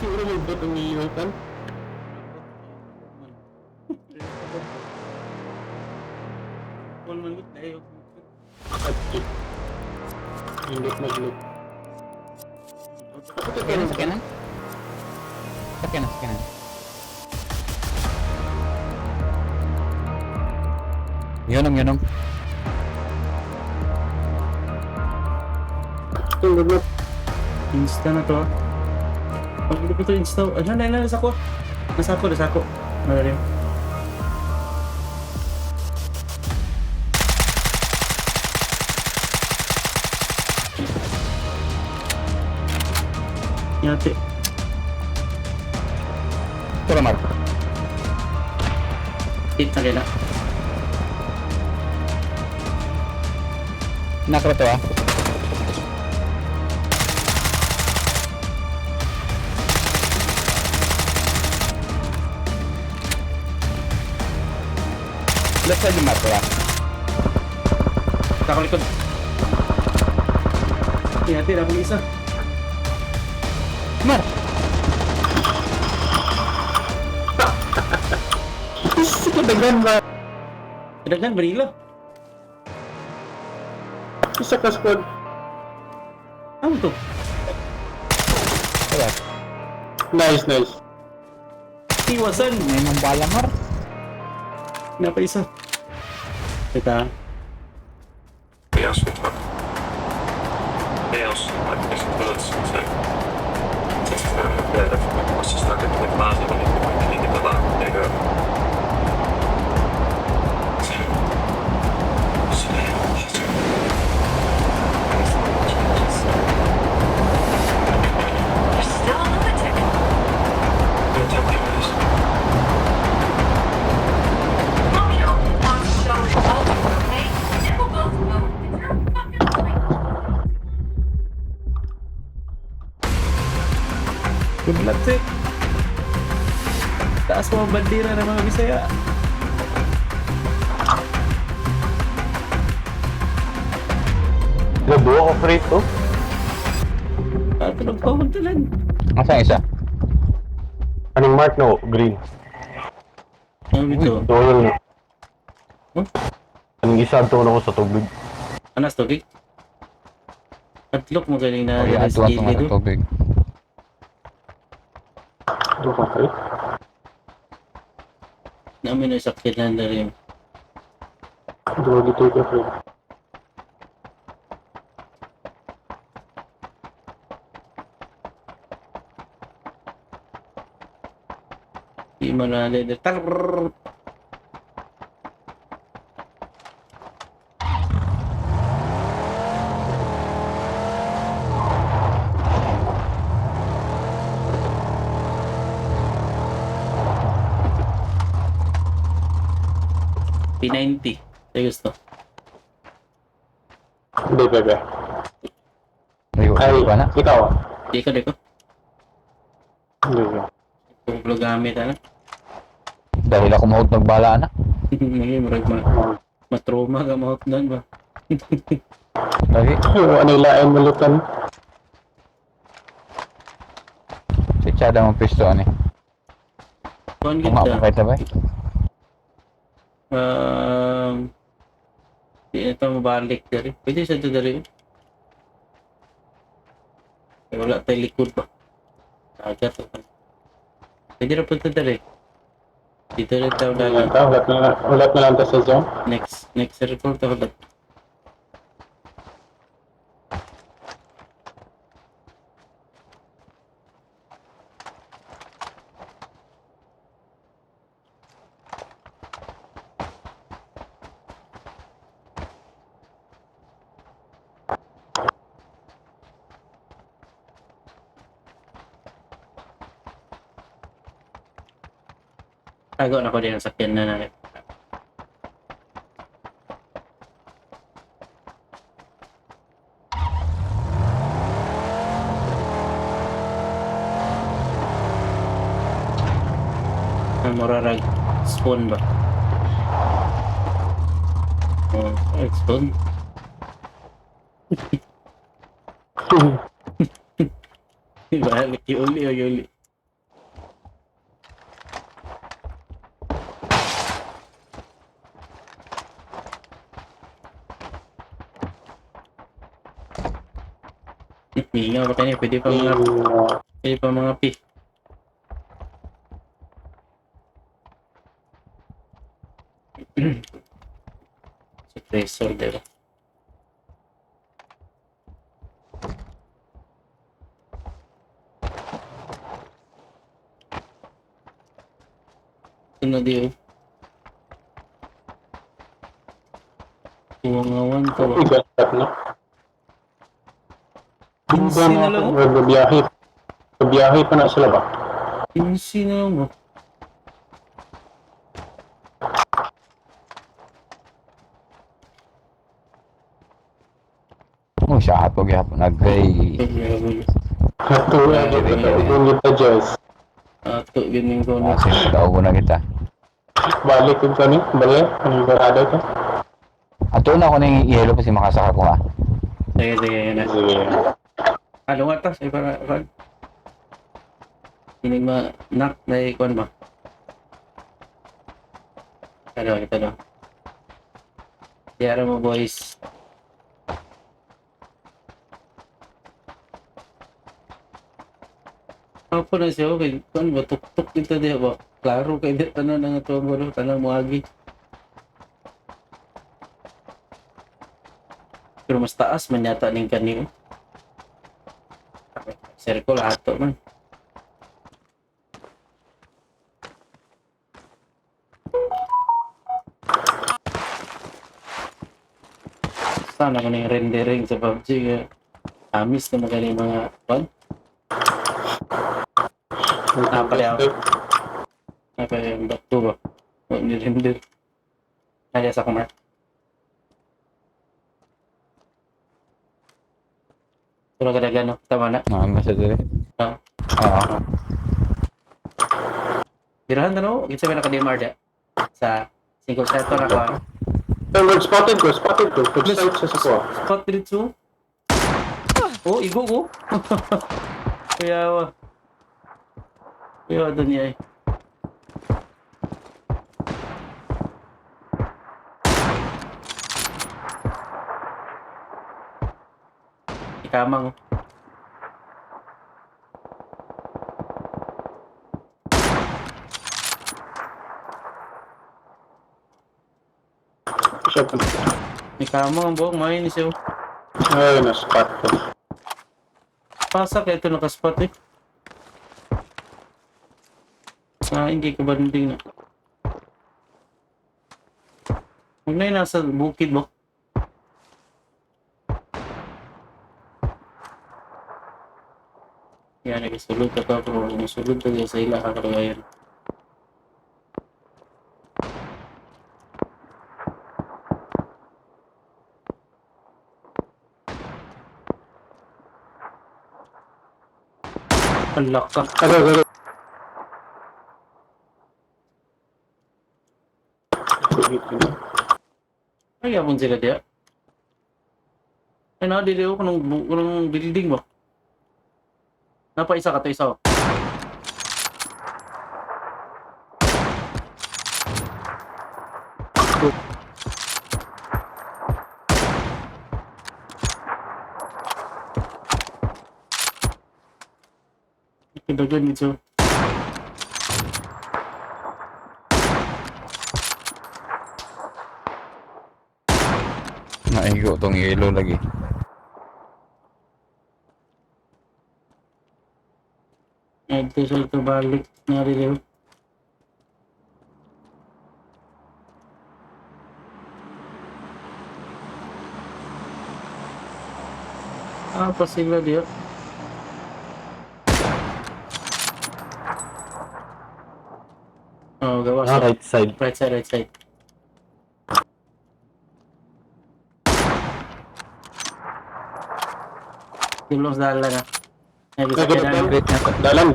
siguro magbot ang iiwatan. Wal man gud tayo. At indot mag-loot. Sa kanan, sa kanan. Sa kanan, sa kanan. Yunong. Loot. Insta na to. Pag hindi ko to insta. Ala, nasa ko. Nasa ako. Malalim. Yate. Pura mar. Hit na kaya. Nakra to ah. Left side yung map ah. Nakalikod. Yate, dapat isa. Mar! Isa ka dagan ba? Kadaghan, barilo. Isa ka squad. Ano to? Kaya, Nice. Iwasan. may mambala mar. Napaisa. Kita. Chaos with her. Chaos, like this bullets, so yeah, the was just like a quick mass of it, and he did the lap, there you go. You're still a lunatic. Mommy only wants to show you all, okay? And we'll both know that you're fucking lying. Good luck, Sek. Taas mo ang bandera ng mga Bisaya. Gabuha ko free to. Ano ka nagpamuntalan? Asa isa? Anong mark no? Green. Ano dito? Doon. Huh? Anong isa doon ako sa tubig. Anas to, Vic? Tatlok mo galing na Okay, sa atuwa ko nga gilid, ng oh. tubig. Doon ka free. Namin na sakyan na rin. Doon dito ka free. Di mo na leader. Tarrrrrr. P90. Saya gusto. Hindi, bebe. Ay, ba na? Ikaw ah. Di ko. Hindi ba? Kung vlog gamit, ano? Dahil ako mahot nagbala na. Ngayon, marag matroma ka mahot doon ba? Lagi. Ano ilain malutan? Si Chada mong pisto ani. Kuhan Kung ako kita. kahit na ba? Di na ito mabalik dari. Pwede sa ito dari. Wala tayo likod ba? Agad to. Pwede na punta dari. Dito rin tayo dagat. Ulat na lang tayo sa zone. Next report ako dagat. Tago na ko din ang sakyan na natin. Ang morarag spawn ba? Oh, spawn. Balik, yuli o yuli. Hinga pa kanya, pwede pa mga pi. Suppressor, diba? Ito na di, oh. Kuwangawan ko. Igat na. Insi na lang, oh. Biyahe pa na sila ba? Insi na lang, oh. Oh, siya ato gyapon nagay. Hatuwa kung kita Diyos. Ato, ganyan ko na. Sige, tawag na kita. Balik ko kami, balik. Anong barado ka? Ato na ako nang ihelo pa si makasaka ko ha. Sige, yun na. Sige. Ano nga ta? Say para, kan? Hindi nak na ikon ba? Ito na. Tiyara mo, boys. Apa na siya, okay. Kuan ba? Tuk-tuk dito diya ba? Klaro kayo dito na nga ito mo. Tanang mo agi. Pero mas taas man yata ning kaniyo. Circle ato man. Sana ko ning rendering sa PUBG nga. Amis na magaling mga pan. Pala ako. Apa yung bakto ba? O ni-render. Naya sa kumar. Pero kadagan, no? Tama na. Masa diri. Oo. Oo. Birahan na, no? Kita ba naka-DMR dia? Sa 5 sector na ko. Spotted ko. Pag-start sa ko. Spot dito. Oh, igo ko. Kaya doon niya eh. Ikamang. Ikamang ang buong main siya. Ay, na-spot ko. Pasak ito nakaspot eh. Hindi ko banding na. Huwag na yun nasa bukid ba? Yan, nagsulod ka to. Pero nagsulod ka sa ila kakagayan. Alak ka. Aga. Ay, apon sila dia. Ay, nakadili ako ng building ba? Napa isa ka to isa. Kidagan dito. Naigo tong yelo lagi. Ito siya ito balik na rin. Apa sila dia? Oh, gawas. Right side. Right side. Tulong sa dala na. Ay, bisa ka na. Dalan.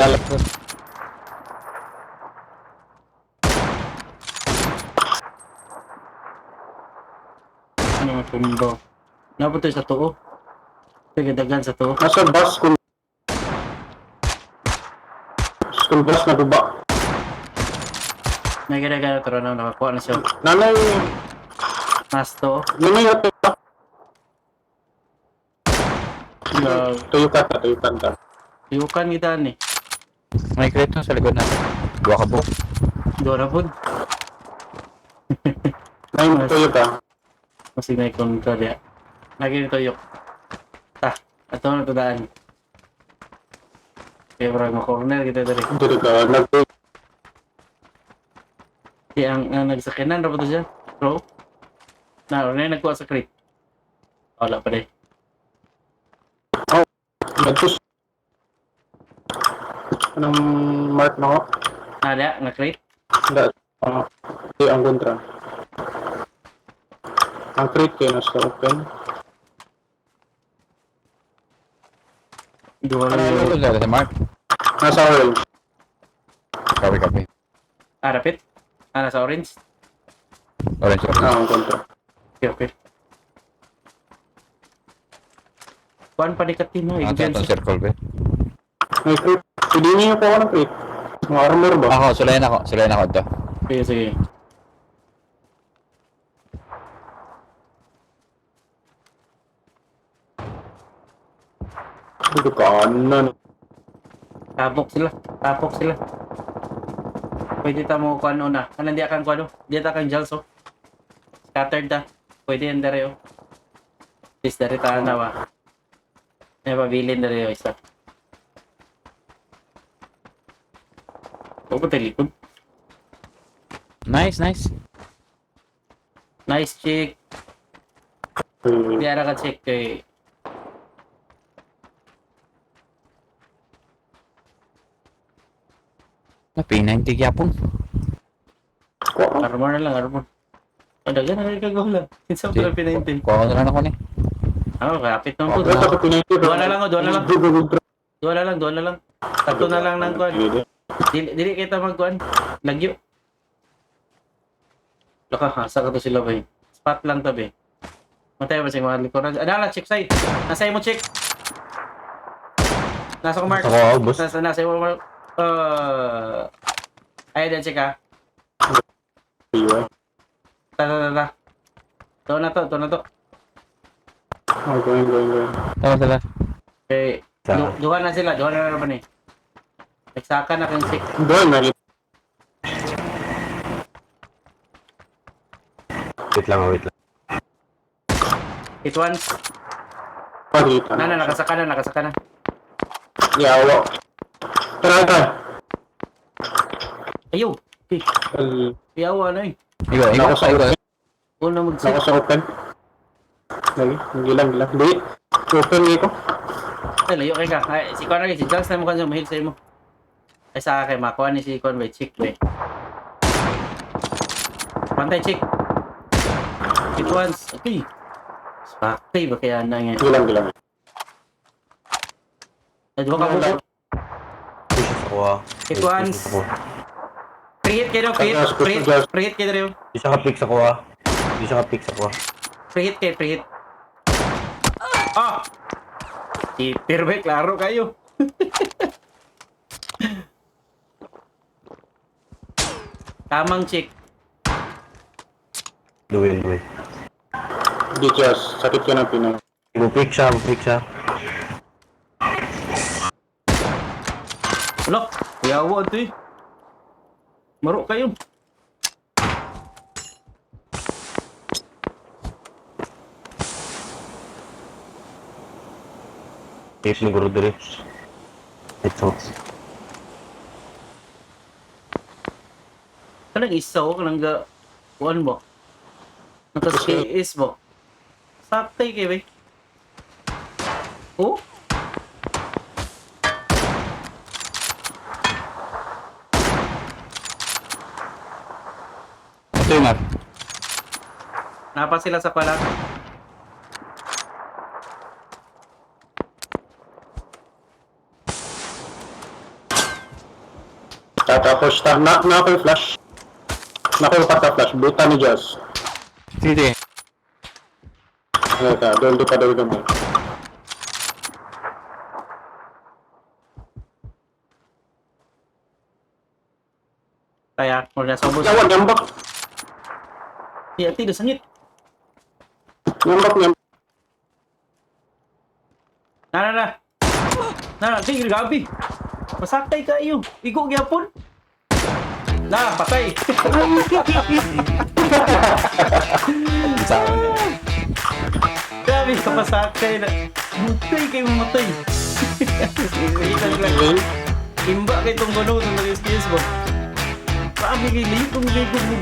Ano, tumbo. Napunto sa tuo. Pagadagan sa tuo. Nasa bus kung bus na baba. May gada-gada turo na nakakuha na siya. Nanay Mas to. ito ba? Tuyukan ta. Yukan kita nih. May crate no sa likod natin. Dua ka po. Dora pun. Tuyukan. Masih naik kontra dia. Lagi ditoyok. Tah, atau na tudaan. Kaya parang corner kita tadi. Tuyukan. Yang nagsakinan dapat siya. Bro. Nah, orangnya nagkuha sa crate. Wala pa deh. Nagtus. Anong mark na ako? Ada nge-crate. Hindi. Hindi ang kontra. Ang crate kayo nasa open. Dua Ano lang. yung sa Mark? Nasa orange. Copy. Ah, rapid. Ah, nasa orange. Orange. Ang kontra. Okay. Kuan pa dikatin mo. Ang Igyan itong circle ba? May crate. Hindi niyo po ako ng crate. Mga armor ba? Ako, sulayan ako ito. Sige, sige. Dito kanan. Tapok sila. Pwede ta mo kuan una. Kanan di akan kuan. Di ta kang jalso. Scattered ta. Pwede yan dari oh. Please dari ta na ba. May pabilin dari oh isa. Opo telikod. Nice. Nice chick. Di ara ka check kay Na P90 gyapon. armor na lang, armor. Ada gan na kagawala. Kinsa pala P19. Kuha ko na lang ako ni. Kapit nang po. Ito ko pinito. Dua na lang. Dua na lang. Tatlo na lang ng kuan. Dili kita magkuan. Lagyo. Laka, asa ka to sila ba? Spot lang tabi. Matay ba sa mga likuran? Adala, check side. Nasa mo check. Nasa ko mark. Ako, boss. Nasa mo mark. Ay, dan check ha. Ta. Ito na to. Oh, going. Tama. Okay. Duha na sila. Duha na naman eh. Nagsaka na kang check. Doon, na Wait lang. Hit once. Pagita. Nakasaka na. Yawa. Tara. Ayaw. Yawa na eh. Igo. Huwag na mag-check. Nako sa open. Lagi, gilang. Di. Open nito. Ay, layo kay ka. Ay, si Conway, si Jones na mo kanyo, mahil sa'yo mo. Ay, sa akin, makuha ni si Conway. Chick, we. Pantay, chick. Hit once. Okay. Spactay ba kaya na nga? Gilang. Ay, diba ka buko? Push ako ah. Hit once. Pre-hit kayo, pre-hit kayo rin. Di siya ka-fix ako ah. Pre-hit. Ah! Cheater ba? Klaro kayo. Tamang chick. Duel. Di just, sakit ka ng Pinay. Bupik siya. Wala, yawa ito eh. Maro kayo. Tips ni Guru diri. Ito. Kanang isa ko, kanang ga... Kuan mo? Nakaskis mo? Saktay kayo eh. Oh? Ito yung Mark. Napa sila sa pala. Tapos, na ako yung flash. Nako yung pata-flash. Buta ni Joss. Sige. Ano ka? Doon pa daw naman. Kaya, mula sa ubos. Yawan, nyambak. Iya, tidak sangit. Nyambak. Sige, gabi. Pasakay kayo. Igo gyapon. Na, patay. Grabe ka pasakay na. Mutay kayo mamatay. Imba kay itong gano'n sa nag-skills mo. Grabe kayo, liit kong liit mo.